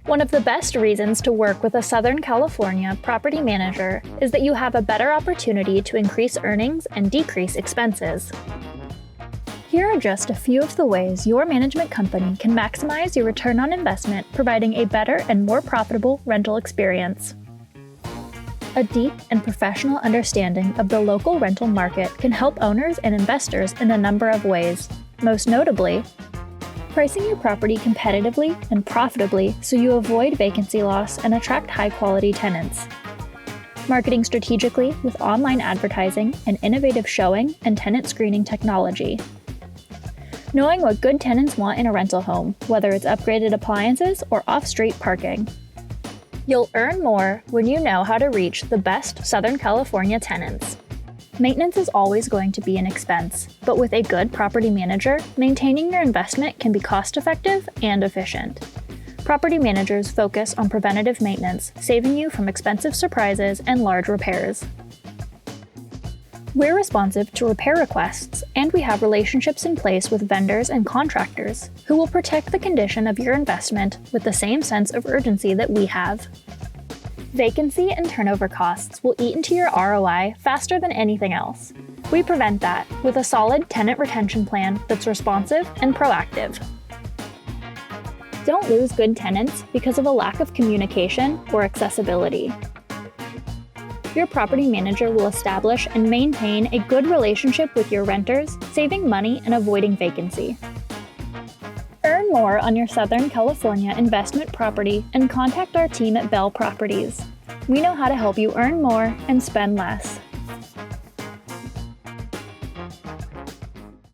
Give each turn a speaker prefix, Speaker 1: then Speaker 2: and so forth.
Speaker 1: One of the best reasons to work with a Southern California property manager is that you have a better opportunity to increase earnings and decrease expenses. Here are just a few of the ways your management company can maximize your return on investment, providing a better and more profitable rental experience. A deep and professional understanding of the local rental market can help owners and investors in a number of ways, most notably, pricing your property competitively and profitably so you avoid vacancy loss and attract high-quality tenants. Marketing strategically with online advertising and innovative showing and tenant screening technology. Knowing what good tenants want in a rental home, whether it's upgraded appliances or off-street parking. You'll earn more when you know how to reach the best Southern California tenants. Maintenance is always going to be an expense, but with a good property manager, maintaining your investment can be cost-effective and efficient. Property managers focus on preventative maintenance, saving you from expensive surprises and large repairs. We're responsive to repair requests, and we have relationships in place with vendors and contractors who will protect the condition of your investment with the same sense of urgency that we have. Vacancy and turnover costs will eat into your ROI faster than anything else. We prevent that with a solid tenant retention plan that's responsive and proactive. Don't lose good tenants because of a lack of communication or accessibility. Your property manager will establish and maintain a good relationship with your renters, saving money and avoiding vacancy. Earn more on your Southern California investment property and contact our team at Bell Properties. We know how to help you earn more and spend less.